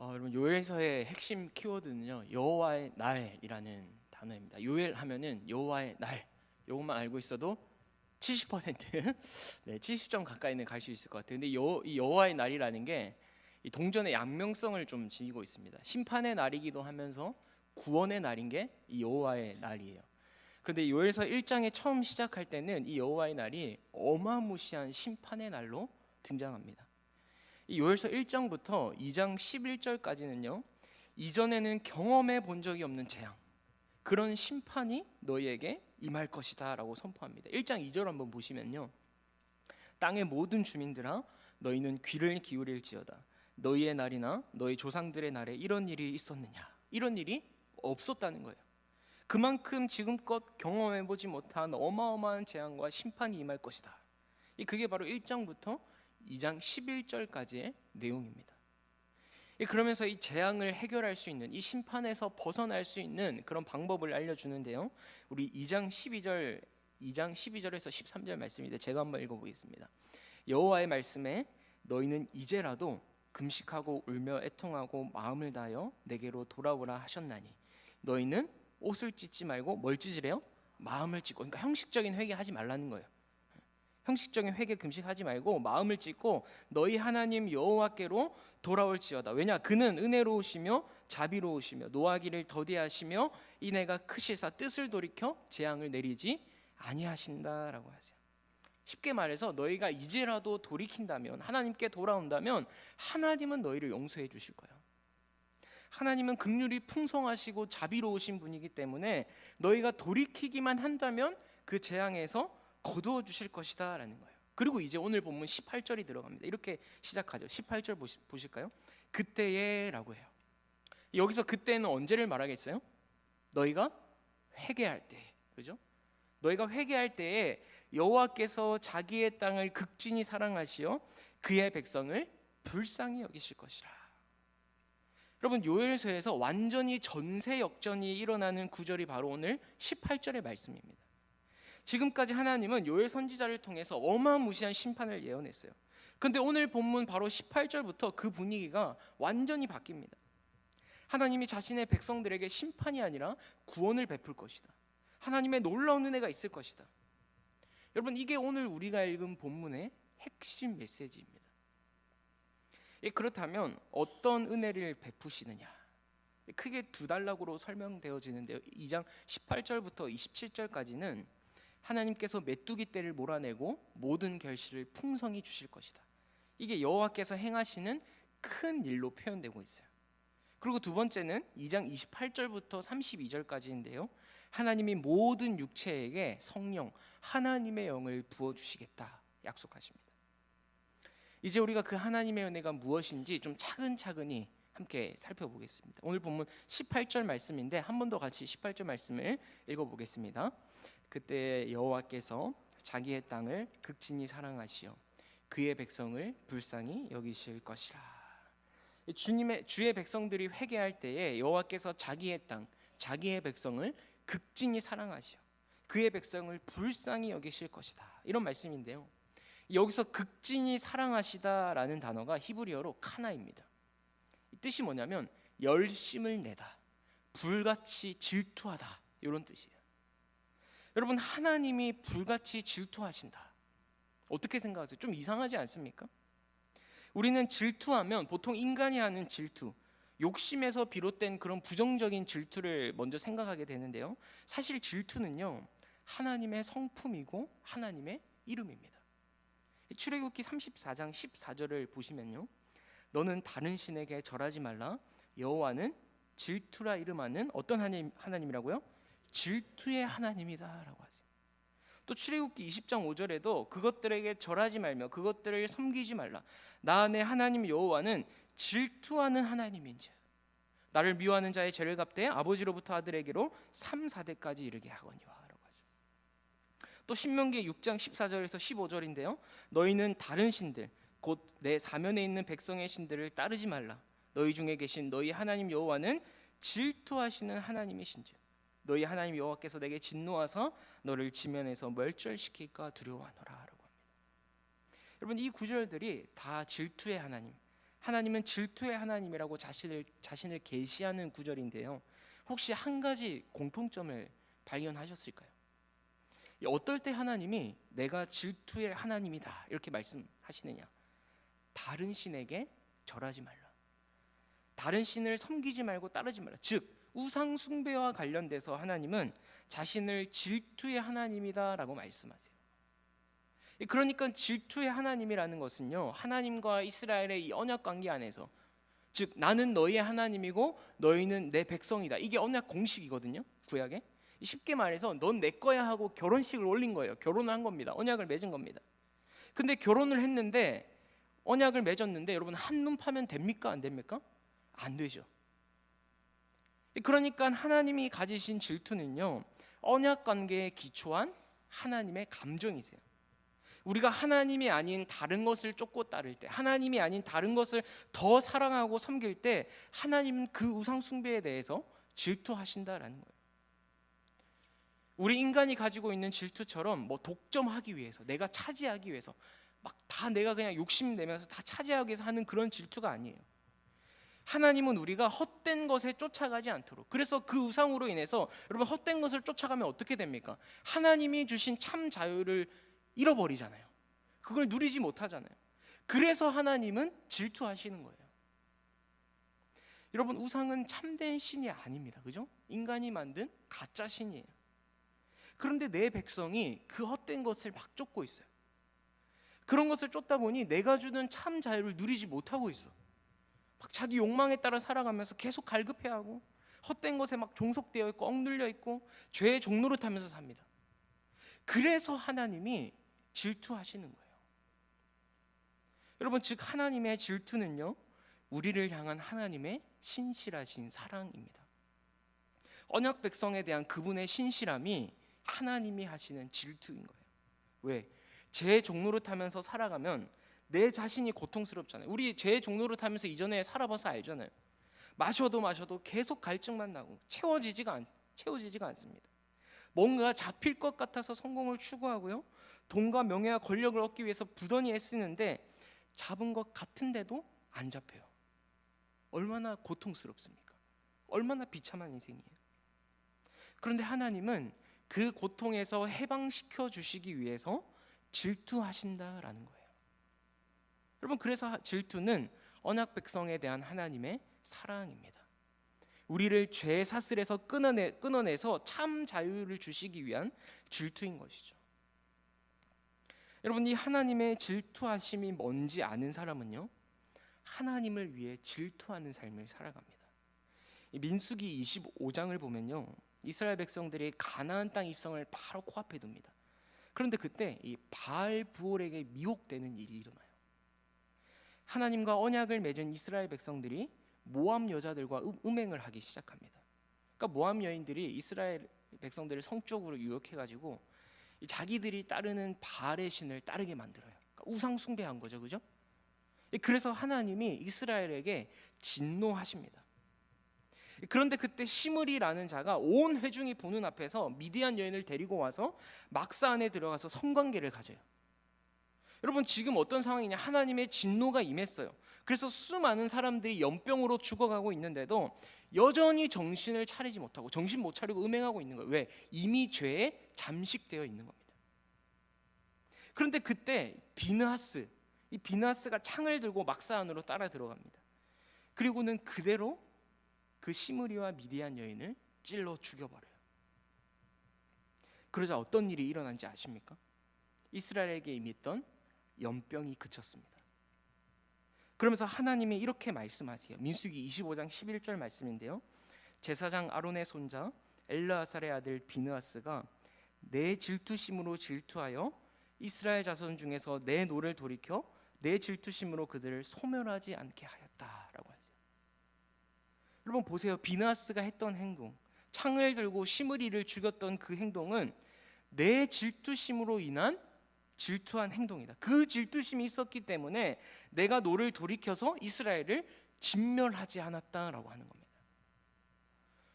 여러분 요엘서의 핵심 키워드는요 여호와의 날이라는 단어입니다. 요엘 하면은 여호와의 날, 요것만 알고 있어도 70% 네, 70점 가까이는 갈 수 있을 것 같아요. 근데 이 여호와의 날이라는 게 이 동전의 양면성을 좀 지니고 있습니다. 심판의 날이기도 하면서 구원의 날인 게 이 여호와의 날이에요. 그런데 요엘서 1장에 처음 시작할 때는 이 여호와의 날이 어마무시한 심판의 날로 등장합니다. 이 요엘서 1장부터 2장 11절까지는요 이전에는 경험해 본 적이 없는 재앙, 그런 심판이 너희에게 임할 것이다 라고 선포합니다. 1장 2절 한번 보시면요, 땅의 모든 주민들아 너희는 귀를 기울일지어다. 너희의 날이나 너희 조상들의 날에 이런 일이 있었느냐? 이런 일이 없었다는 거예요. 그만큼 지금껏 경험해보지 못한 어마어마한 재앙과 심판이 임할 것이다. 그게 바로 1장부터 2장 11절까지의 내용입니다. 그러면서 이 재앙을 해결할 수 있는, 이 심판에서 벗어날 수 있는 그런 방법을 알려주는데요, 우리 2장 12절에서 13절 말씀인데 제가 한번 읽어보겠습니다. 여호와의 말씀에 너희는 이제라도 금식하고 울며 애통하고 마음을 다하여 내게로 돌아오라 하셨나니 너희는 옷을 찢지 말고 뭘 찢으래요? 마음을 찢고. 그러니까 형식적인 회개하지 말라는 거예요. 형식적인 회개 금식하지 말고 마음을 찢고 너희 하나님 여호와께로 돌아올지어다. 왜냐? 그는 은혜로우시며 자비로우시며 노하기를 더디하시며 이내가 크시사 뜻을 돌이켜 재앙을 내리지 아니하신다라고 하세요. 쉽게 말해서 너희가 이제라도 돌이킨다면, 하나님께 돌아온다면 하나님은 너희를 용서해 주실 거예요. 하나님은 긍휼이 풍성하시고 자비로우신 분이기 때문에 너희가 돌이키기만 한다면 그 재앙에서 거두어 주실 것이다 라는 거예요. 그리고 이제 오늘 본문 18절이 들어갑니다. 이렇게 시작하죠. 18절 보실까요? 그때에 라고 해요. 여기서 그때는 언제를 말하겠어요? 너희가 회개할 때, 그죠? 너희가 회개할 때에 여호와께서 자기의 땅을 극진히 사랑하시어 그의 백성을 불쌍히 여기실 것이라. 여러분, 요엘서에서 완전히 전세 역전이 일어나는 구절이 바로 오늘 18절의 말씀입니다. 지금까지 하나님은 요엘 선지자를 통해서 어마무시한 심판을 예언했어요. 그런데 오늘 본문 바로 18절부터 그 분위기가 완전히 바뀝니다. 하나님이 자신의 백성들에게 심판이 아니라 구원을 베풀 것이다. 하나님의 놀라운 은혜가 있을 것이다. 여러분, 이게 오늘 우리가 읽은 본문의 핵심 메시지입니다. 그렇다면 어떤 은혜를 베푸시느냐? 크게 두 단락으로 설명되어지는데요, 2장 18절부터 27절까지는 하나님께서 메뚜기 떼를 몰아내고 모든 결실을 풍성히 주실 것이다. 이게 여호와께서 행하시는 큰 일로 표현되고 있어요. 그리고 두 번째는 2장 28절부터 32절까지인데요, 하나님이 모든 육체에게 성령, 하나님의 영을 부어주시겠다 약속하십니다. 이제 우리가 그 하나님의 은혜가 무엇인지 좀 차근차근히 함께 살펴보겠습니다. 오늘 본문 18절 말씀인데 한 번 더 같이 18절 말씀을 읽어보겠습니다. 그때 여호와께서 자기의 땅을 극진히 사랑하시어 그의 백성을 불쌍히 여기실 것이라. 주의 백성들이 회개할 때에 여호와께서 자기의 땅, 자기의 백성을 극진히 사랑하시어 그의 백성을 불쌍히 여기실 것이다, 이런 말씀인데요, 여기서 극진히 사랑하시다라는 단어가 히브리어로 카나입니다. 이 뜻이 뭐냐면 열심을 내다, 불같이 질투하다, 이런 뜻이에요. 여러분, 하나님이 불같이 질투하신다, 어떻게 생각하세요? 좀 이상하지 않습니까? 우리는 질투하면 보통 인간이 하는 질투, 욕심에서 비롯된 그런 부정적인 질투를 먼저 생각하게 되는데요, 사실 질투는요 하나님의 성품이고 하나님의 이름입니다. 출애굽기 34장 14절을 보시면요, 너는 다른 신에게 절하지 말라, 여호와는 질투라 이름하는 어떤 하나님이라고요? 질투의 하나님이다 라고 하세요. 또 출애굽기 20장 5절에도 그것들에게 절하지 말며 그것들을 섬기지 말라, 나 내 하나님 여호와는 질투하는 하나님인지 나를 미워하는 자의 죄를 갚되 아버지로부터 아들에게로 3, 4대까지 이르게 하거니와 라고 하죠. 또 신명기 6장 14절에서 15절인데요, 너희는 다른 신들 곧 내 사면에 있는 백성의 신들을 따르지 말라, 너희 중에 계신 너희 하나님 여호와는 질투하시는 하나님이신지 너희 하나님 여호와께서 내게 진노하사 너를 지면에서 멸절시킬까 두려워하노라 라고 합니다. 여러분, 이 구절들이 다 질투의 하나님, 하나님은 질투의 하나님이라고 자신을 계시하는 구절인데요. 혹시 한 가지 공통점을 발견하셨을까요? 어떨 때 하나님이 내가 질투의 하나님이다 이렇게 말씀하시느냐? 다른 신에게 절하지 말라. 다른 신을 섬기지 말고 따르지 말라. 즉 우상 숭배와 관련돼서 하나님은 자신을 질투의 하나님이다라고 말씀하세요. 그러니까 질투의 하나님이라는 것은요, 하나님과 이스라엘의 이 언약 관계 안에서, 즉 나는 너희의 하나님이고 너희는 내 백성이다, 이게 언약 공식이거든요. 구약에 쉽게 말해서 넌 내 거야 하고 결혼식을 올린 거예요. 결혼을 한 겁니다. 언약을 맺은 겁니다. 근데 결혼을 했는데, 언약을 맺었는데 여러분 한눈 파면 됩니까? 안 됩니까? 안 되죠. 그러니까 하나님이 가지신 질투는요, 언약 관계에 기초한 하나님의 감정이세요. 우리가 하나님이 아닌 다른 것을 쫓고 따를 때, 하나님이 아닌 다른 것을 더 사랑하고 섬길 때, 하나님은 그 우상 숭배에 대해서 질투하신다라는 거예요. 우리 인간이 가지고 있는 질투처럼 뭐 독점하기 위해서, 내가 차지하기 위해서 막 다 내가 그냥 욕심내면서 다 차지하기 위해서 하는 그런 질투가 아니에요. 하나님은 우리가 헛된 것에 쫓아가지 않도록, 그래서 그 우상으로 인해서 여러분 헛된 것을 쫓아가면 어떻게 됩니까? 하나님이 주신 참 자유를 잃어버리잖아요. 그걸 누리지 못하잖아요. 그래서 하나님은 질투하시는 거예요. 여러분 우상은 참된 신이 아닙니다. 그죠? 인간이 만든 가짜 신이에요. 그런데 내 백성이 그 헛된 것을 막 쫓고 있어요. 그런 것을 쫓다 보니 내가 주는 참 자유를 누리지 못하고 있어. 막 자기 욕망에 따라 살아가면서 계속 갈급해하고 헛된 것에 막 종속되어 있고 억눌려 있고 죄의 종로를 타면서 삽니다. 그래서 하나님이 질투하시는 거예요. 여러분, 즉 하나님의 질투는요, 우리를 향한 하나님의 신실하신 사랑입니다. 언약 백성에 대한 그분의 신실함이 하나님이 하시는 질투인 거예요. 왜? 죄의 종로를 타면서 살아가면 내 자신이 고통스럽잖아요. 우리 죄의 종로를 타면서 이전에 살아봐서 알잖아요. 마셔도 계속 갈증만 나고 채워지지가 않습니다. 뭔가 잡힐 것 같아서 성공을 추구하고요, 돈과 명예와 권력을 얻기 위해서 부단히 애쓰는데 잡은 것 같은데도 안 잡혀요. 얼마나 고통스럽습니까? 얼마나 비참한 인생이에요. 그런데 하나님은 그 고통에서 해방시켜 주시기 위해서 질투하신다라는 거예요. 여러분, 그래서 질투는 언약 백성에 대한 하나님의 사랑입니다. 우리를 죄의 사슬에서 끊어내서 참 자유를 주시기 위한 질투인 것이죠. 여러분, 이 하나님의 질투하심이 뭔지 아는 사람은요, 하나님을 위해 질투하는 삶을 살아갑니다. 민수기 25장을 보면요, 이스라엘 백성들이 가나안 땅 입성을 바로 코앞에 둡니다. 그런데 그때 이 바알 부올에게 미혹되는 일이 일어나요. 하나님과 언약을 맺은 이스라엘 백성들이 모압 여자들과 음행을 하기 시작합니다. 그러니까 모압 여인들이 이스라엘 백성들을 성적으로 유혹해가지고 자기들이 따르는 바알의 신을 따르게 만들어요. 그러니까 우상 숭배한 거죠, 그죠? 그래서 하나님이 이스라엘에게 진노하십니다. 그런데 그때 시므리라는 자가 온 회중이 보는 앞에서 미디안 여인을 데리고 와서 막사 안에 들어가서 성관계를 가져요. 여러분, 지금 어떤 상황이냐? 하나님의 진노가 임했어요. 그래서 수많은 사람들이 연병으로 죽어가고 있는데도 여전히 정신을 차리지 못하고, 정신 못 차리고 음행하고 있는 거예요. 왜? 이미 죄에 잠식되어 있는 겁니다. 그런데 그때 이 비느하스가 창을 들고 막사 안으로 따라 들어갑니다. 그리고는 그대로 그 시므리와 미디안 여인을 찔러 죽여버려요. 그러자 어떤 일이 일어난지 아십니까? 이스라엘에게 임했던 연병이 그쳤습니다. 그러면서 하나님이 이렇게 말씀하세요. 민수기 25장 11절 말씀인데요, 제사장 아론의 손자 엘르아살의 아들 비느하스가 내 질투심으로 질투하여 이스라엘 자손 중에서 내 노를 돌이켜 내 질투심으로 그들을 소멸하지 않게 하였다라고 하세요. 여러분 보세요. 비느하스가 했던 행동, 창을 들고 시므리를 죽였던 그 행동은 내 질투심으로 인한 질투한 행동이다. 그 질투심이 있었기 때문에 내가 노를 돌이켜서 이스라엘을 진멸하지 않았다라고 하는 겁니다.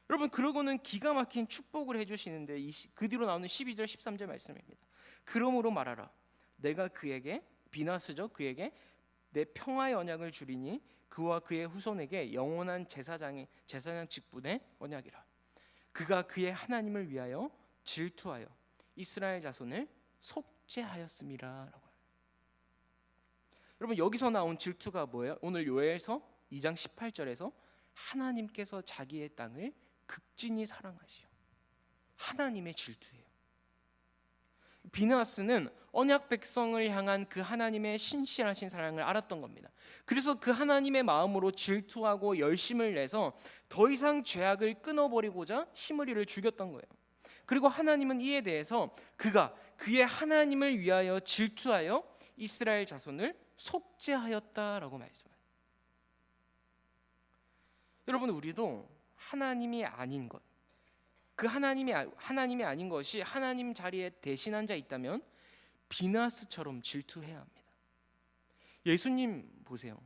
여러분, 그러고는 기가 막힌 축복을 해주시는데 그 뒤로 나오는 12절 13절 말씀입니다. 그러므로 말하라, 내가 그에게, 비느하스죠, 그에게 내 평화의 언약을 주리니 그와 그의 후손에게 영원한 제사장 직분의 언약이라. 그가 그의 하나님을 위하여 질투하여 이스라엘 자손을 속죄하였음이라라고. 여러분, 여기서 나온 질투가 뭐예요? 오늘 요엘서 2장 18절에서 하나님께서 자기의 땅을 극진히 사랑하시오. 하나님의 질투예요. 비느하스는 언약 백성을 향한 그 하나님의 신실하신 사랑을 알았던 겁니다. 그래서 그 하나님의 마음으로 질투하고 열심을 내서 더 이상 죄악을 끊어버리고자 시므리를 죽였던 거예요. 그리고 하나님은 이에 대해서 그가 그의 하나님을 위하여 질투하여 이스라엘 자손을 속죄하였다라고 말씀하세요. 여러분, 우리도 하나님이 아닌 것, 그 하나님이 아닌 것이 하나님 자리에 대신한 자 있다면 비느하스처럼 질투해야 합니다. 예수님 보세요.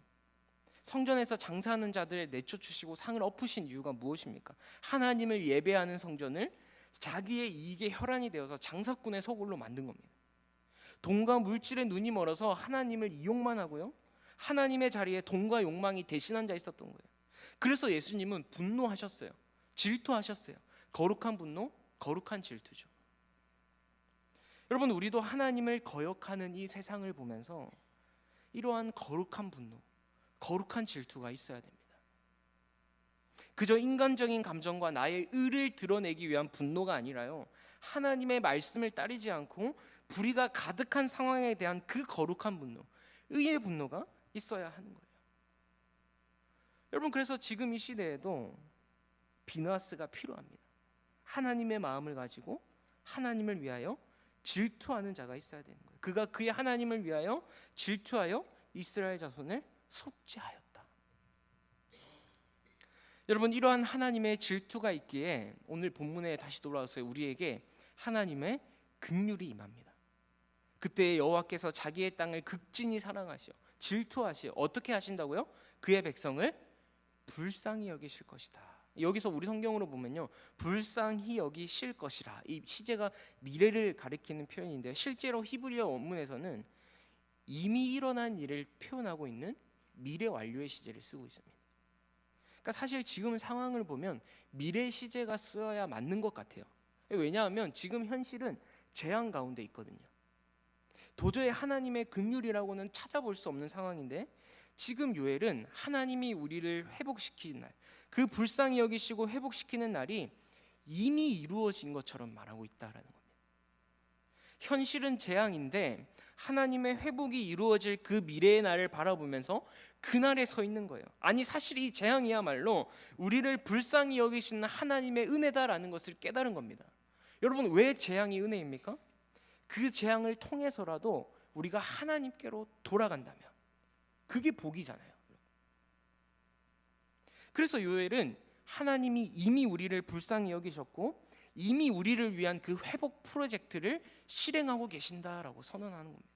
성전에서 장사하는 자들 내쫓으시고 상을 엎으신 이유가 무엇입니까? 하나님을 예배하는 성전을 자기의 이익의 혈안이 되어서 장사꾼의 소굴로 만든 겁니다. 돈과 물질에 눈이 멀어서 하나님을 이용만 하고요, 하나님의 자리에 돈과 욕망이 대신한 자 있었던 거예요. 그래서 예수님은 분노하셨어요. 질투하셨어요. 거룩한 분노, 거룩한 질투죠. 여러분, 우리도 하나님을 거역하는 이 세상을 보면서 이러한 거룩한 분노, 거룩한 질투가 있어야 됩니다. 그저 인간적인 감정과 나의 의를 드러내기 위한 분노가 아니라요, 하나님의 말씀을 따르지 않고 불의가 가득한 상황에 대한 그 거룩한 분노, 의의 분노가 있어야 하는 거예요. 여러분, 그래서 지금 이 시대에도 비느하스가 필요합니다. 하나님의 마음을 가지고 하나님을 위하여 질투하는 자가 있어야 되는 거예요. 그가 그의 하나님을 위하여 질투하여 이스라엘 자손을 속죄하였다. 여러분, 이러한 하나님의 질투가 있기에 오늘 본문에 다시 돌아와서 우리에게 하나님의 긍휼이 임합니다. 그때 여호와께서 자기의 땅을 극진히 사랑하시어 질투하시어 어떻게 하신다고요? 그의 백성을 불쌍히 여기실 것이다. 여기서 우리 성경으로 보면요, 불쌍히 여기실 것이라, 이 시제가 미래를 가리키는 표현인데요, 실제로 히브리어 원문에서는 이미 일어난 일을 표현하고 있는 미래 완료의 시제를 쓰고 있습니다. 그러니까 사실 지금 상황을 보면 미래 시제가 쓰여야 맞는 것 같아요. 왜냐하면 지금 현실은 재앙 가운데 있거든요. 도저히 하나님의 긍휼이라고는 찾아볼 수 없는 상황인데, 지금 요엘은 하나님이 우리를 회복시키는 날, 그 불쌍히 여기시고 회복시키는 날이 이미 이루어진 것처럼 말하고 있다라는 겁니다. 현실은 재앙인데 하나님의 회복이 이루어질 그 미래의 날을 바라보면서 그날에 서 있는 거예요. 아니, 사실 이 재앙이야말로 우리를 불쌍히 여기시는 하나님의 은혜다라는 것을 깨달은 겁니다. 여러분, 왜 재앙이 은혜입니까? 그 재앙을 통해서라도 우리가 하나님께로 돌아간다면 그게 복이잖아요. 그래서 요엘은 하나님이 이미 우리를 불쌍히 여기셨고 이미 우리를 위한 그 회복 프로젝트를 실행하고 계신다라고 선언하는 겁니다.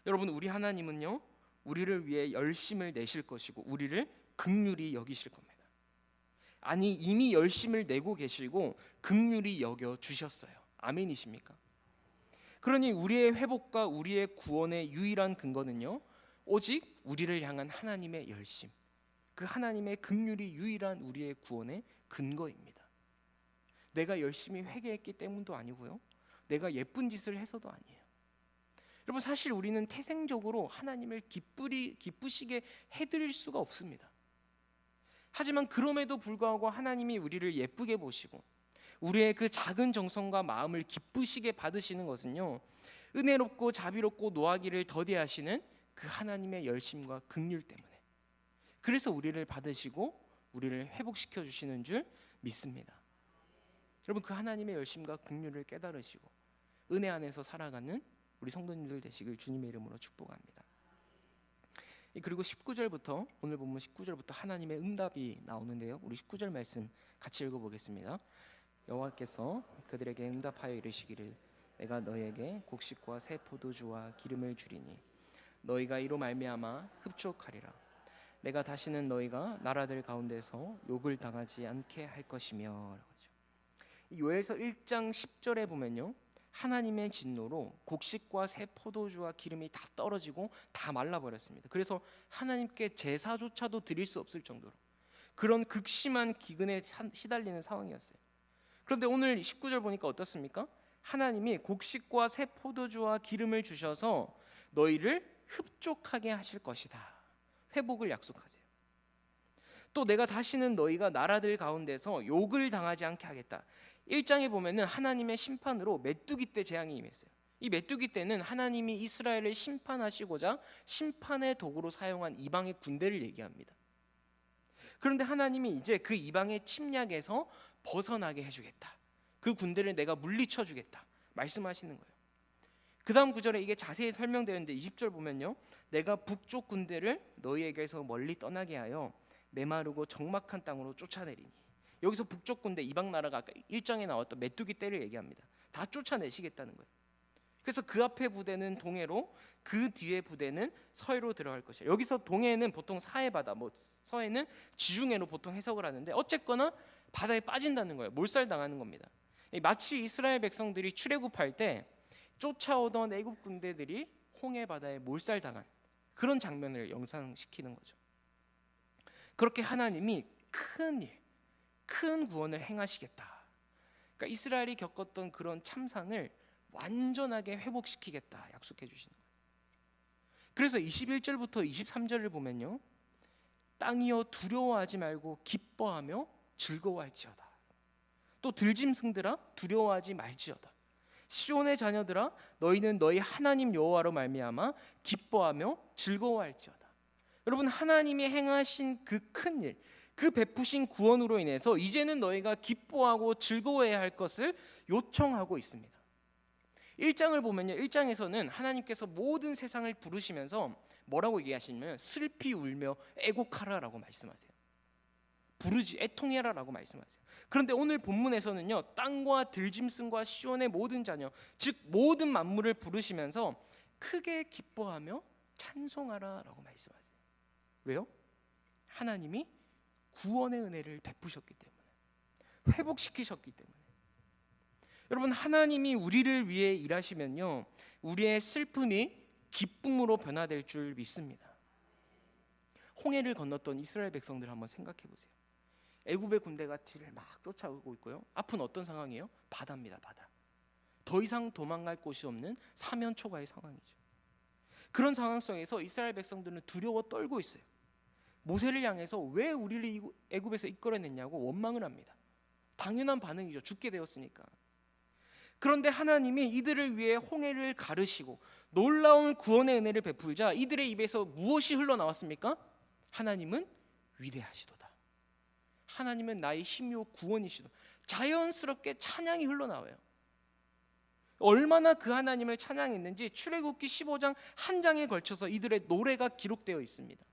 여러분, 우리 하나님은요, 우리를 위해 열심을 내실 것이고 우리를 긍휼히 여기실 겁니다. 아니, 이미 열심을 내고 계시고 긍휼히 여겨 주셨어요. 아멘이십니까? 그러니 우리의 회복과 우리의 구원의 유일한 근거는요, 오직 우리를 향한 하나님의 열심, 그 하나님의 긍휼이 유일한 우리의 구원의 근거입니다. 내가 열심히 회개했기 때문도 아니고요, 내가 예쁜 짓을 해서도 아니에요. 여러분, 사실 우리는 태생적으로 하나님을 기쁘시게 해드릴 수가 없습니다. 하지만 그럼에도 불구하고 하나님이 우리를 예쁘게 보시고 우리의 그 작은 정성과 마음을 기쁘시게 받으시는 것은요, 은혜롭고 자비롭고 노하기를 더디하시는 그 하나님의 열심과 긍휼 때문에, 그래서 우리를 받으시고 우리를 회복시켜 주시는 줄 믿습니다. 여러분, 그 하나님의 열심과 긍휼을 깨달으시고 은혜 안에서 살아가는 우리 성도님들 되시길 주님의 이름으로 축복합니다. 그리고 19절부터, 오늘 본문 19절부터 하나님의 응답이 나오는데요, 우리 19절 말씀 같이 읽어보겠습니다. 여호와께서 그들에게 응답하여 이르시기를 내가 너희에게 곡식과 새 포도주와 기름을 주리니 너희가 이로 말미암아 흡족하리라. 내가 다시는 너희가 나라들 가운데서 욕을 당하지 않게 할 것이며. 요엘서 1장 10절에 보면요, 하나님의 진노로 곡식과 새 포도주와 기름이 다 떨어지고 다 말라버렸습니다. 그래서 하나님께 제사조차도 드릴 수 없을 정도로 그런 극심한 기근에 시달리는 상황이었어요. 그런데 오늘 19절 보니까 어떻습니까? 하나님이 곡식과 새 포도주와 기름을 주셔서 너희를 흡족하게 하실 것이다. 회복을 약속하세요. 또 내가 다시는 너희가 나라들 가운데서 욕을 당하지 않게 하겠다. 1장에 보면은 하나님의 심판으로 메뚜기 떼 재앙이 임했어요. 이 메뚜기 떼는 하나님이 이스라엘을 심판하시고자 심판의 도구로 사용한 이방의 군대를 얘기합니다. 그런데 하나님이 이제 그 이방의 침략에서 벗어나게 해주겠다. 그 군대를 내가 물리쳐 주겠다 말씀하시는 거예요. 그 다음 구절에 이게 자세히 설명되어 있는데 20절 보면요, 내가 북쪽 군대를 너희에게서 멀리 떠나게 하여 메마르고 적막한 땅으로 쫓아내리니. 여기서 북쪽 군대, 이방 나라가 아까 1장에 나왔던 메뚜기 떼를 얘기합니다. 다 쫓아내시겠다는 거예요. 그래서 그 앞에 부대는 동해로, 그 뒤에 부대는 서해로 들어갈 것이에요. 여기서 동해는 보통 사해 바다, 서해는 지중해로 보통 해석을 하는데 어쨌거나 바다에 빠진다는 거예요. 몰살당하는 겁니다. 마치 이스라엘 백성들이 출애굽할 때 쫓아오던 애굽 군대들이 홍해 바다에 몰살당한 그런 장면을 영상시키는 거죠. 그렇게 하나님이 큰 구원을 행하시겠다. 그러니까 이스라엘이 겪었던 그런 참상을 완전하게 회복시키겠다 약속해 주시는 거예요. 그래서 21절부터 23절을 보면요, 땅이여 두려워하지 말고 기뻐하며 즐거워할지어다. 또 들짐승들아 두려워하지 말지어다. 시온의 자녀들아 너희는 너희 하나님 여호와로 말미암아 기뻐하며 즐거워할지어다. 여러분, 하나님이 행하신 그 큰 일, 그 베푸신 구원으로 인해서 이제는 너희가 기뻐하고 즐거워해야 할 것을 요청하고 있습니다. 1장을 보면요, 1장에서는 하나님께서 모든 세상을 부르시면서 뭐라고 얘기하시냐면 슬피 울며 애곡하라라고 말씀하세요. 부르지 애통해라라고 말씀하세요. 그런데 오늘 본문에서는요, 땅과 들짐승과 시온의 모든 자녀, 즉 모든 만물을 부르시면서 크게 기뻐하며 찬송하라라고 말씀하세요. 왜요? 하나님이 구원의 은혜를 베푸셨기 때문에, 회복시키셨기 때문에. 여러분, 하나님이 우리를 위해 일하시면요, 우리의 슬픔이 기쁨으로 변화될 줄 믿습니다. 홍해를 건넜던 이스라엘 백성들 한번 생각해 보세요. 애굽의 군대가 뒤를 막 쫓아오고 있고요, 앞은 어떤 상황이에요? 바다입니다. 바다. 더 이상 도망갈 곳이 없는 사면 초가의 상황이죠. 그런 상황 속에서 이스라엘 백성들은 두려워 떨고 있어요. 모세를 향해서 왜 우리를 애굽에서 이끌어냈냐고 원망을 합니다. 당연한 반응이죠. 죽게 되었으니까. 그런데 하나님이 이들을 위해 홍해를 가르시고 놀라운 구원의 은혜를 베풀자 이들의 입에서 무엇이 흘러나왔습니까? 하나님은 위대하시도다. 하나님은 나의 힘이요 구원이시도. 자연스럽게 찬양이 흘러나와요. 얼마나 그 하나님을 찬양했는지 출애굽기 15장 한 장에 걸쳐서 이들의 노래가 기록되어 있습니다.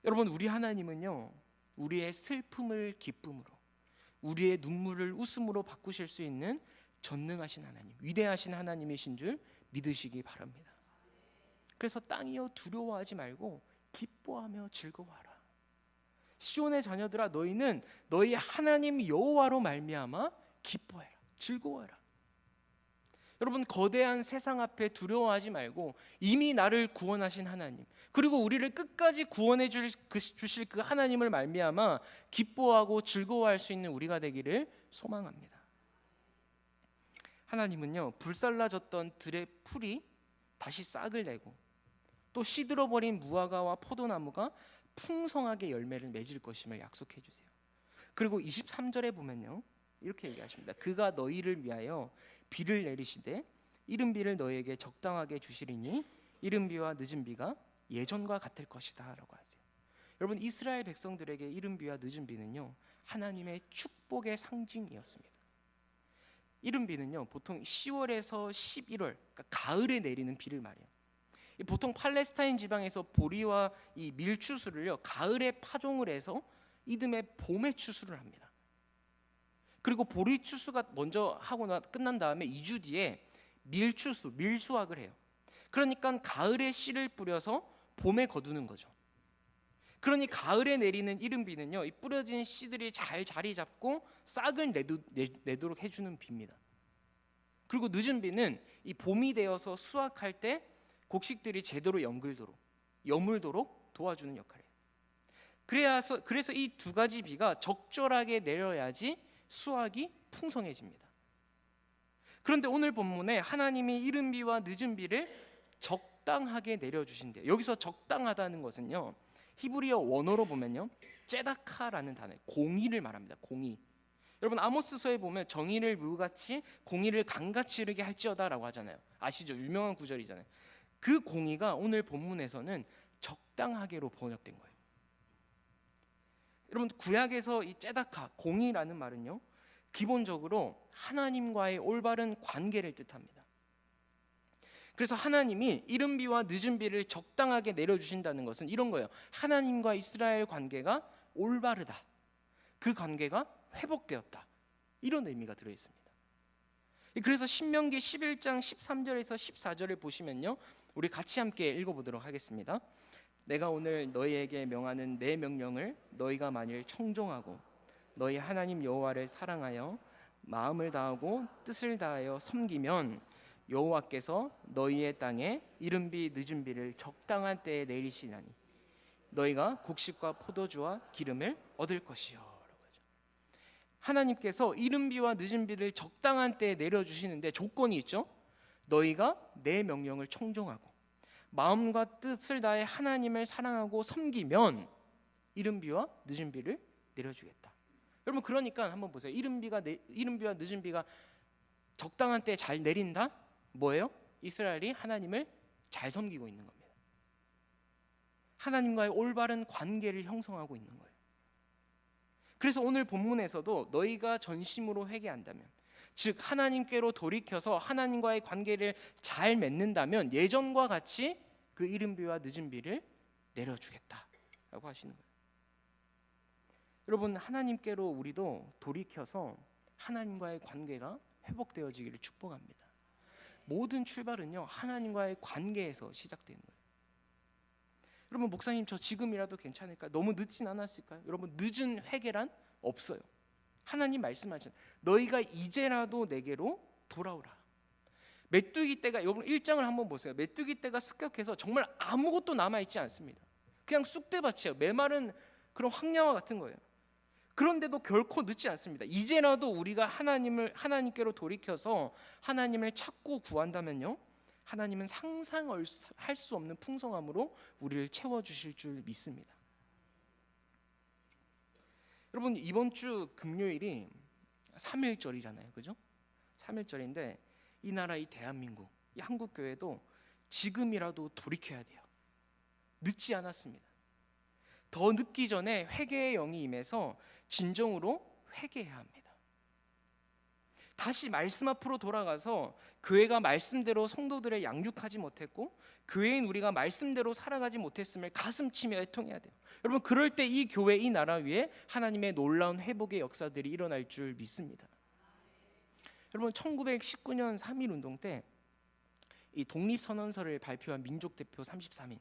여러분, 우리 하나님은요, 우리의 슬픔을 기쁨으로, 우리의 눈물을 웃음으로 바꾸실 수 있는 전능하신 하나님, 위대하신 하나님이신 줄 믿으시기 바랍니다. 그래서 땅이여 두려워하지 말고 기뻐하며 즐거워하라. 시온의 자녀들아 너희는 너희 하나님 여호와로 말미암아 기뻐해라, 즐거워해라. 여러분, 거대한 세상 앞에 두려워하지 말고 이미 나를 구원하신 하나님, 그리고 우리를 끝까지 구원해 주실 그 하나님을 말미암아 기뻐하고 즐거워할 수 있는 우리가 되기를 소망합니다. 하나님은요, 불살라졌던 들의 풀이 다시 싹을 내고 또 시들어버린 무화과와 포도나무가 풍성하게 열매를 맺을 것임을 약속해 주세요. 그리고 23절에 보면요, 이렇게 얘기하십니다. 그가 너희를 위하여 비를 내리시되 이른 비를 너희에게 적당하게 주시리니 이른 비와 늦은 비가 예전과 같을 것이다 라고 하세요. 여러분, 이스라엘 백성들에게 이른 비와 늦은 비는요, 하나님의 축복의 상징이었습니다. 이른 비는요, 보통 10월에서 11월, 그러니까 가을에 내리는 비를 말해요. 보통 팔레스타인 지방에서 보리와 이 밀추수를요, 가을에 파종을 해서 이듬해 봄에 추수를 합니다. 그리고 보리 추수가 먼저 하고 끝난 다음에 2주 뒤에 밀추수, 밀수확을 해요. 그러니까 가을에 씨를 뿌려서 봄에 거두는 거죠. 그러니 가을에 내리는 이른 비는요, 이 뿌려진 씨들이 잘 자리 잡고 싹을 내도록 해주는 비입니다. 그리고 늦은 비는 이 봄이 되어서 수확할 때 곡식들이 제대로 여물도록 도와주는 역할이에요. 그래서 이 두 가지 비가 적절하게 내려야지 수확이 풍성해집니다. 그런데 오늘 본문에 하나님이 이른 비와 늦은 비를 적당하게 내려주신대요. 여기서 적당하다는 것은요, 히브리어 원어로 보면요, 째다카라는 단어, 공의를 말합니다. 공의. 여러분 아모스서에 보면 정의를 무같이 공의를 강같이 이르게 할지어다라고 하잖아요. 아시죠? 유명한 구절이잖아요. 그 공의가 오늘 본문에서는 적당하게로 번역된 거예요. 여러분 구약에서 이 째다카, 공의라는 말은요, 기본적으로 하나님과의 올바른 관계를 뜻합니다. 그래서 하나님이 이른 비와 늦은 비를 적당하게 내려주신다는 것은 이런 거예요. 하나님과 이스라엘 관계가 올바르다, 그 관계가 회복되었다, 이런 의미가 들어있습니다. 그래서 신명기 11장 13절에서 14절을 보시면요, 우리 같이 함께 읽어보도록 하겠습니다. 내가 오늘 너희에게 명하는 내 명령을 너희가 만일 청종하고 너희 하나님 여호와를 사랑하여 마음을 다하고 뜻을 다하여 섬기면 여호와께서 너희의 땅에 이른 비 늦은 비를 적당한 때에 내리시나니 너희가 곡식과 포도주와 기름을 얻을 것이요. 하나님께서 이른 비와 늦은 비를 적당한 때에 내려주시는데 조건이 있죠. 너희가 내 명령을 청종하고 마음과 뜻을 다해 하나님을 사랑하고 섬기면 이른 비와 늦은 비를 내려주겠다. 여러분 그러니까 한번 보세요. 이른 비와 늦은 비가 적당한 때에 잘 내린다? 뭐예요? 이스라엘이 하나님을 잘 섬기고 있는 겁니다. 하나님과의 올바른 관계를 형성하고 있는 거예요. 그래서 오늘 본문에서도 너희가 전심으로 회개한다면, 즉 하나님께로 돌이켜서 하나님과의 관계를 잘 맺는다면 예전과 같이 그 이른 비와 늦은 비를 내려주겠다라고 하시는 거예요. 여러분 하나님께로 우리도 돌이켜서 하나님과의 관계가 회복되어지기를 축복합니다. 모든 출발은요, 하나님과의 관계에서 시작되는 거예요. 여러분 목사님 저 지금이라도 괜찮을까요? 너무 늦진 않았을까요? 여러분 늦은 회개란 없어요. 하나님 말씀하신 너희가 이제라도 내게로 돌아오라. 메뚜기 떼가, 여러분 1장을 한번 보세요. 메뚜기 떼가 습격해서 정말 아무것도 남아있지 않습니다. 그냥 쑥대밭이에요. 메마른 그런 황야와 같은 거예요. 그런데도 결코 늦지 않습니다. 이제라도 우리가 하나님께로 돌이켜서 하나님을 찾고 구한다면요, 하나님은 상상할 수 없는 풍성함으로 우리를 채워주실 줄 믿습니다. 여러분 이번 주 금요일이 3.1절이잖아요. 그죠? 3.1절인데 이 나라, 이 대한민국, 이 한국교회도 지금이라도 돌이켜야 돼요. 늦지 않았습니다. 더 늦기 전에 회개의 영이 임해서 진정으로 회개해야 합니다. 다시 말씀 앞으로 돌아가서 교회가 말씀대로 성도들을 양육하지 못했고 교회인 우리가 말씀대로 살아가지 못했음을 가슴치며 애통해야 돼요. 여러분 그럴 때 이 교회, 이 나라 위에 하나님의 놀라운 회복의 역사들이 일어날 줄 믿습니다. 여러분 1919년 3.1운동 때 이 독립선언서를 발표한 민족대표 33인,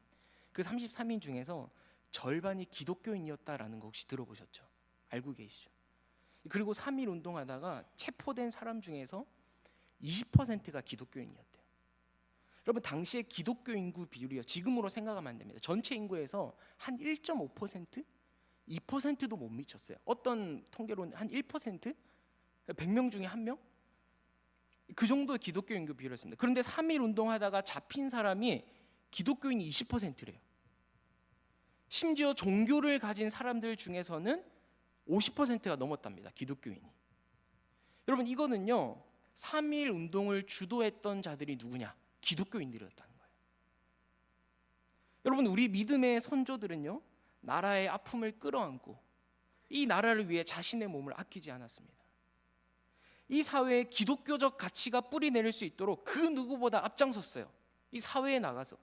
그 33인 중에서 절반이 기독교인이었다라는 거 혹시 들어보셨죠? 알고 계시죠? 그리고 3.1 운동하다가 체포된 사람 중에서 20%가 기독교인이었대요. 여러분 당시에 기독교 인구 비율이요, 지금으로 생각하면 안 됩니다. 전체 인구에서 한 1.5%? 2%도 못 미쳤어요. 어떤 통계로는 한 1%? 100명 중에 1명? 그 정도의 기독교 인구 비율이었습니다. 그런데 3.1 운동하다가 잡힌 사람이 기독교인이 20%래요. 심지어 종교를 가진 사람들 중에서는 50%가 넘었답니다. 기독교인이. 여러분 이거는요, 3.1 운동을 주도했던 자들이 누구냐? 기독교인들이었다는 거예요. 여러분 우리 믿음의 선조들은요, 나라의 아픔을 끌어안고 이 나라를 위해 자신의 몸을 아끼지 않았습니다. 이 사회에 기독교적 가치가 뿌리 내릴 수 있도록 그 누구보다 앞장섰어요. 이 사회에 나가서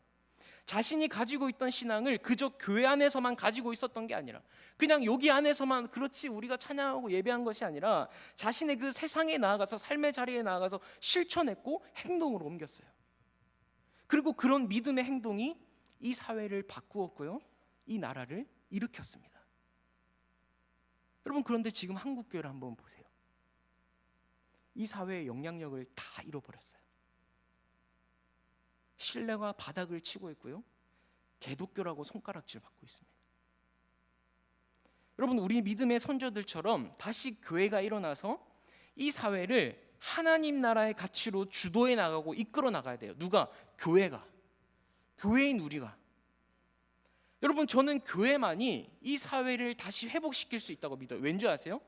자신이 가지고 있던 신앙을 그저 교회 안에서만 가지고 있었던 게 아니라, 그냥 여기 안에서만 그렇지 우리가 찬양하고 예배한 것이 아니라 자신의 그 세상에 나아가서, 삶의 자리에 나아가서 실천했고 행동으로 옮겼어요. 그리고 그런 믿음의 행동이 이 사회를 바꾸었고요, 이 나라를 일으켰습니다. 여러분 그런데 지금 한국교회를 한번 보세요. 이 사회의 영향력을 다 잃어버렸어요. 신뢰가 바닥을 치고 있고요, 개독교라고 손가락질 받고 있습니다. 여러분, 우리 믿음의 선조들처럼 다시 교회가 일어나서 이 사회를 하나님 나라의 가치로 주도해 나가고 이끌어 나가야 돼요. 누가? 교회가. 교회인 우리가. 여러분, 저는 교회만이 이 사회를 다시 회복시킬 수 있다고 믿어요. 왠지 아세요?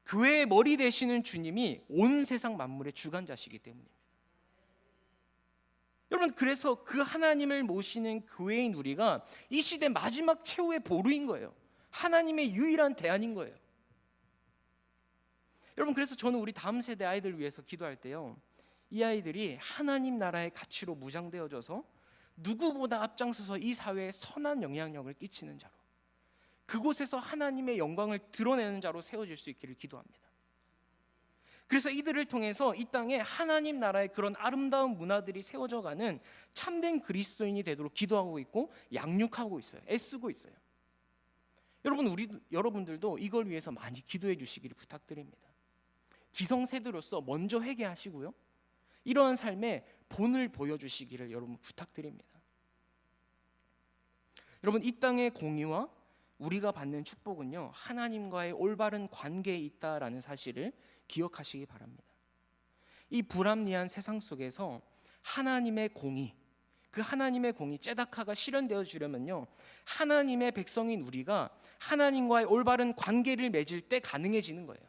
교회의 머리 되시는 주님이 온 세상 만물의 주관자시기 때문입니다. 여러분, 그래서 그 하나님을 모시는 교회인 우리가 이 시대 마지막 최후의 보루인 거예요. 하나님의 유일한 대안인 거예요. 여러분, 그래서 저는 우리 다음 세대 아이들을 위해서 기도할 때요, 이 아이들이 하나님 나라의 가치로 무장되어져서 누구보다 앞장서서 이 사회에 선한 영향력을 끼치는 자로, 그곳에서 하나님의 영광을 드러내는 자로 세워질 수 있기를 기도합니다. 그래서 이들을 통해서 이 땅에 하나님 나라의 그런 아름다운 문화들이 세워져가는 참된 그리스도인이 되도록 기도하고 있고 양육하고 있어요. 애쓰고 있어요. 여러분들도 이걸 위해서 많이 기도해 주시기를 부탁드립니다. 기성세대로서 먼저 회개하시고요, 이러한 삶의 본을 보여주시기를 여러분 부탁드립니다. 여러분, 이 땅의 공의와 우리가 받는 축복은요, 하나님과의 올바른 관계에 있다라는 사실을 기억하시기 바랍니다. 이 불합리한 세상 속에서 하나님의 공의, 그 하나님의 공의 제다카가 실현되어 주려면요, 하나님의 백성인 우리가 하나님과의 올바른 관계를 맺을 때 가능해지는 거예요.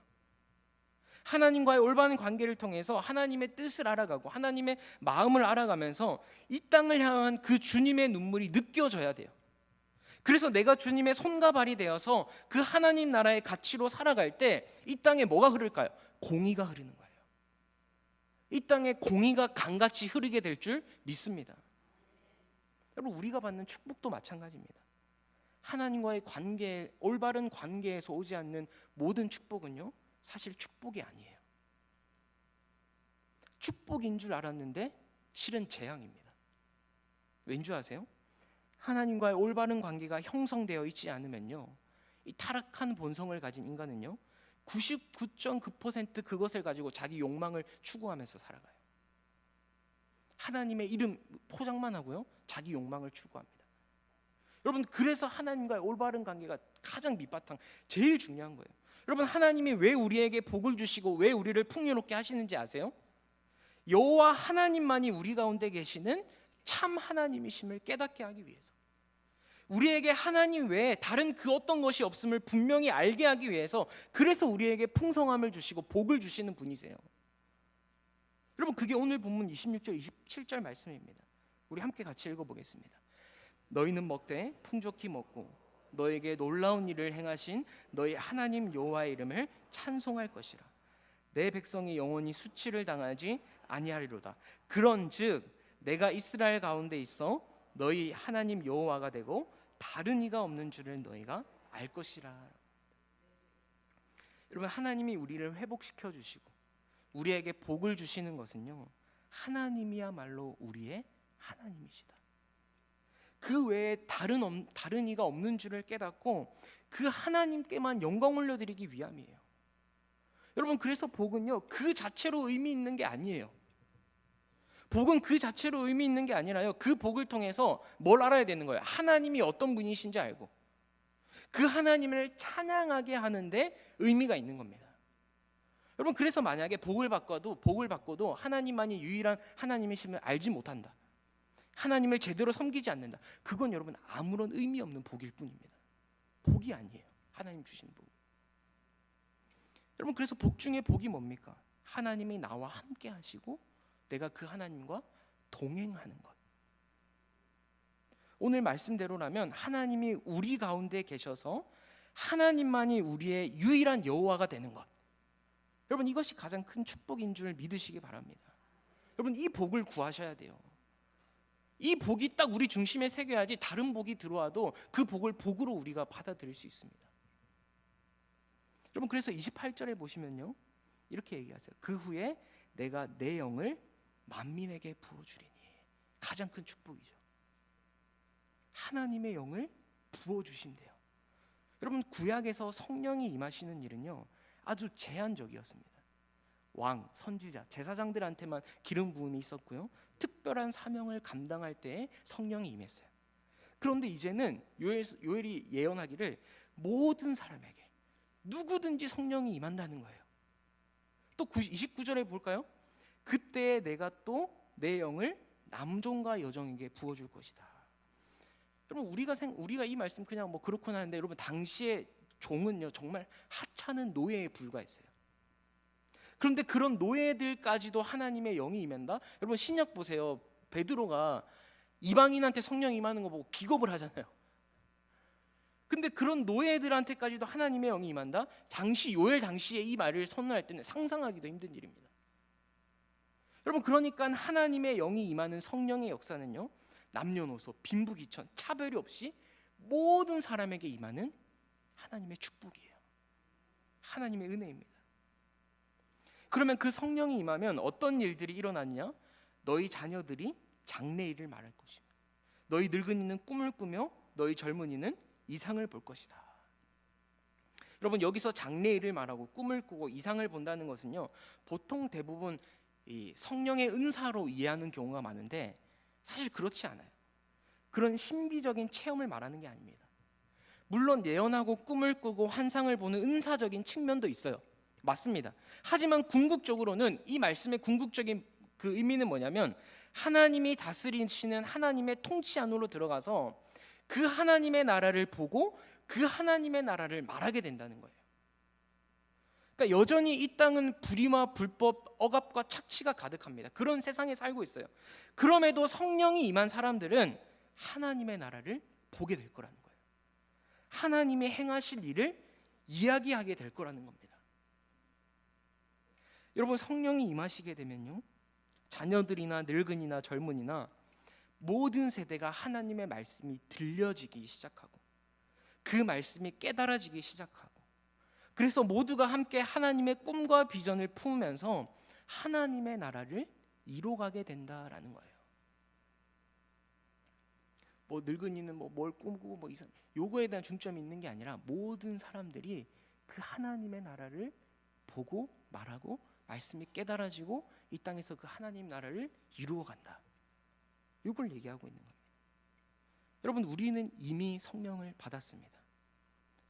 하나님과의 올바른 관계를 통해서 하나님의 뜻을 알아가고 하나님의 마음을 알아가면서 이 땅을 향한 그 주님의 눈물이 느껴져야 돼요. 그래서 내가 주님의 손과 발이 되어서 그 하나님 나라의 가치로 살아갈 때 이 땅에 뭐가 흐를까요? 공의가 흐르는 거예요. 이 땅에 공의가 강같이 흐르게 될 줄 믿습니다. 여러분, 우리가 받는 축복도 마찬가지입니다. 하나님과의 관계, 올바른 관계에서 오지 않는 모든 축복은요, 사실 축복이 아니에요. 축복인 줄 알았는데 실은 재앙입니다. 왠지 아세요? 하나님과의 올바른 관계가 형성되어 있지 않으면요, 이 타락한 본성을 가진 인간은요 99.9% 그것을 가지고 자기 욕망을 추구하면서 살아가요. 하나님의 이름 포장만 하고요, 자기 욕망을 추구합니다. 여러분, 그래서 하나님과의 올바른 관계가 가장 밑바탕, 제일 중요한 거예요. 여러분, 하나님이 왜 우리에게 복을 주시고 왜 우리를 풍요롭게 하시는지 아세요? 여호와 하나님만이 우리 가운데 계시는 참 하나님이심을 깨닫게 하기 위해서, 우리에게 하나님 외에 다른 그 어떤 것이 없음을 분명히 알게 하기 위해서, 그래서 우리에게 풍성함을 주시고 복을 주시는 분이세요. 여러분, 그게 오늘 본문 26절 27절 말씀입니다. 우리 함께 같이 읽어보겠습니다. 너희는 먹되 풍족히 먹고 너에게 놀라운 일을 행하신 너희 하나님 여호와의 이름을 찬송할 것이라. 내 백성이 영원히 수치를 당하지 아니하리로다. 그런즉 내가 이스라엘 가운데 있어 너희 하나님 여호와가 되고 다른 이가 없는 줄을 너희가 알 것이라. 여러분, 하나님이 우리를 회복시켜 주시고 우리에게 복을 주시는 것은요, 하나님이야말로 우리의 하나님이시다. 그 외에 다른 이가 없는 줄을 깨닫고 그 하나님께만 영광 올려드리기 위함이에요. 여러분, 그래서 복은요 그 자체로 의미 있는 게 아니에요. 복은 그 자체로 의미 있는 게 아니라요, 그 복을 통해서 뭘 알아야 되는 거예요? 하나님이 어떤 분이신지 알고 그 하나님을 찬양하게 하는데 의미가 있는 겁니다. 여러분, 그래서 만약에 복을 바꿔도 하나님만이 유일한 하나님이심을 알지 못한다, 하나님을 제대로 섬기지 않는다, 그건 여러분 아무런 의미 없는 복일 뿐입니다. 복이 아니에요, 하나님 주시는 복. 여러분, 그래서 복 중에 복이 뭡니까? 하나님이 나와 함께 하시고 내가 그 하나님과 동행하는 것. 오늘 말씀대로라면 하나님이 우리 가운데 계셔서 하나님만이 우리의 유일한 여호와가 되는 것, 여러분, 이것이 가장 큰 축복인 줄 믿으시기 바랍니다. 여러분, 이 복을 구하셔야 돼요. 이 복이 딱 우리 중심에 새겨야지 다른 복이 들어와도 그 복을 복으로 우리가 받아들일 수 있습니다. 여러분, 그래서 28절에 보시면요 이렇게 얘기하세요. 그 후에 내가 내 영을 만민에게 부어주리니. 가장 큰 축복이죠. 하나님의 영을 부어주신대요. 여러분, 구약에서 성령이 임하시는 일은요 아주 제한적이었습니다. 왕, 선지자, 제사장들한테만 기름 부음이 있었고요. 특별한 사명을 감당할 때에 성령이 임했어요. 그런데 이제는 요엘이 예언하기를 모든 사람에게 누구든지 성령이 임한다는 거예요. 또 29절에 볼까요? 그때 내가 또 내 영을 남종과 여종에게 부어줄 것이다. 여러분 우리가 이 말씀 그냥 뭐 그렇구나 하는데, 여러분 당시의 종은요 정말 하찮은 노예에 불과했어요. 그런데 그런 노예들까지도 하나님의 영이 임한다? 여러분 신약 보세요. 베드로가 이방인한테 성령 임하는 거 보고 기겁을 하잖아요. 근데 그런 노예들한테까지도 하나님의 영이 임한다? 요엘 당시에 이 말을 선언할 때는 상상하기도 힘든 일입니다. 여러분 그러니까 하나님의 영이 임하는 성령의 역사는요, 남녀노소, 빈부귀천, 차별이 없이 모든 사람에게 임하는 하나님의 축복이에요. 하나님의 은혜입니다. 그러면 그 성령이 임하면 어떤 일들이 일어나느냐? 너희 자녀들이 장래일을 말할 것이며, 너희 늙은이는 꿈을 꾸며 너희 젊은이는 이상을 볼 것이다. 여러분 여기서 장래일을 말하고 꿈을 꾸고 이상을 본다는 것은요, 보통 대부분 이 성령의 은사로 이해하는 경우가 많은데 사실 그렇지 않아요. 그런 신비적인 체험을 말하는 게 아닙니다. 물론 예언하고 꿈을 꾸고 환상을 보는 은사적인 측면도 있어요. 맞습니다. 하지만 궁극적으로는 이 말씀의 궁극적인 그 의미는 뭐냐면, 하나님이 다스리시는 하나님의 통치 안으로 들어가서 그 하나님의 나라를 보고 그 하나님의 나라를 말하게 된다는 거예요. 그러니까 여전히 이 땅은 불의와 불법, 억압과 착취가 가득합니다. 그런 세상에 살고 있어요. 그럼에도 성령이 임한 사람들은 하나님의 나라를 보게 될 거라는 거예요. 하나님의 행하실 일을 이야기하게 될 거라는 겁니다. 여러분 성령이 임하시게 되면요, 자녀들이나 늙은이나 젊은이나 모든 세대가 하나님의 말씀이 들려지기 시작하고 그 말씀이 깨달아지기 시작하고, 그래서 모두가 함께 하나님의 꿈과 비전을 품으면서 하나님의 나라를 이뤄가게 된다라는 거예요. 뭐 늙은이는 뭘 꿈꾸고 뭐 이상, 요거에 대한 중점이 있는 게 아니라 모든 사람들이 그 하나님의 나라를 보고 말하고 말씀이 깨달아지고 이 땅에서 그 하나님 나라를 이루어 간다. 이걸 얘기하고 있는 겁니다. 여러분 우리는 이미 성령을 받았습니다.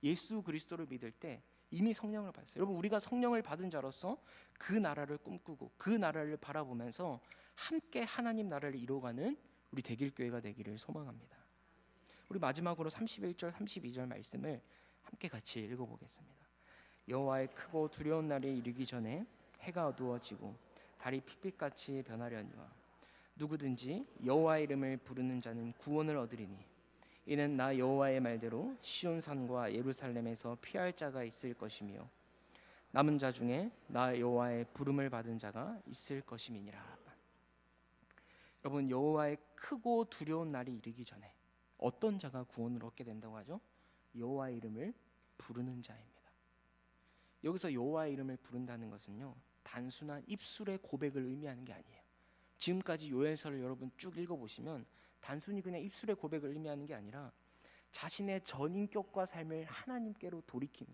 예수 그리스도를 믿을 때 이미 성령을 받았어요. 여러분 우리가 성령을 받은 자로서 그 나라를 꿈꾸고 그 나라를 바라보면서 함께 하나님 나라를 이루어가는 우리 대길교회가 되기를 소망합니다. 우리 마지막으로 31절 32절 말씀을 함께 같이 읽어보겠습니다. 여호와의 크고 두려운 날이 이르기 전에 해가 어두워지고 달이 핏빛같이 변하려니와 누구든지 여호와의 이름을 부르는 자는 구원을 얻으리니 이는 나 여호와의 말대로 시온산과 예루살렘에서 피할 자가 있을 것이며 남은 자 중에 나 여호와의 부름을 받은 자가 있을 것임이니라. 여러분 여호와의 크고 두려운 날이 이르기 전에 어떤 자가 구원을 얻게 된다고 하죠? 여호와의 이름을 부르는 자입니다. 여기서 여호와의 이름을 부른다는 것은요, 단순한 입술의 고백을 의미하는 게 아니에요. 지금까지 요엘서를 여러분 쭉 읽어보시면 단순히 그냥 입술의 고백을 의미하는 게 아니라 자신의 전인격과 삶을 하나님께로 돌이키는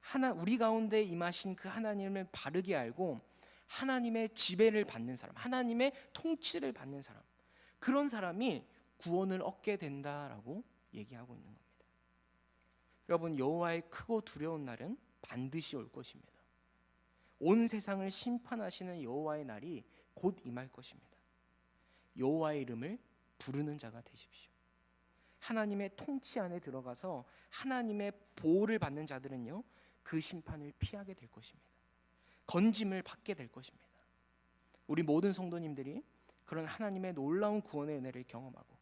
사람, 우리 가운데 임하신 그 하나님을 바르게 알고 하나님의 지배를 받는 사람, 하나님의 통치를 받는 사람, 그런 사람이 구원을 얻게 된다라고 얘기하고 있는 겁니다. 여러분 여호와의 크고 두려운 날은 반드시 올 것입니다. 온 세상을 심판하시는 여호와의 날이 곧 임할 것입니다. 여호와의 이름을 부르는 자가 되십시오. 하나님의 통치 안에 들어가서 하나님의 보호를 받는 자들은요, 그 심판을 피하게 될 것입니다. 건짐을 받게 될 것입니다. 우리 모든 성도님들이 그런 하나님의 놀라운 구원의 은혜를 경험하고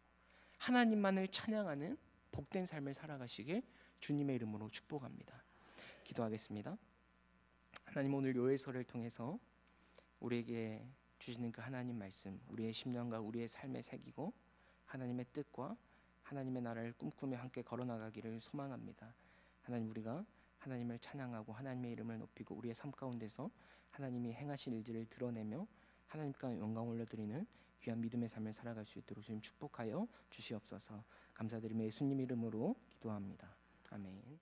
하나님만을 찬양하는 복된 삶을 살아가시길 주님의 이름으로 축복합니다. 기도하겠습니다. 하나님 오늘 요엘서를 통해서 우리에게 주시는 그 하나님 말씀 우리의 심령과 우리의 삶에 새기고 하나님의 뜻과 하나님의 나라를 꿈꾸며 함께 걸어나가기를 소망합니다. 하나님 우리가 하나님을 찬양하고 하나님의 이름을 높이고 우리의 삶 가운데서 하나님이 행하신 일들을 드러내며 하나님께 영광 올려드리는 귀한 믿음의 삶을 살아갈 수 있도록 주님 축복하여 주시옵소서. 감사드리며 예수님 이름으로 기도합니다. 아멘.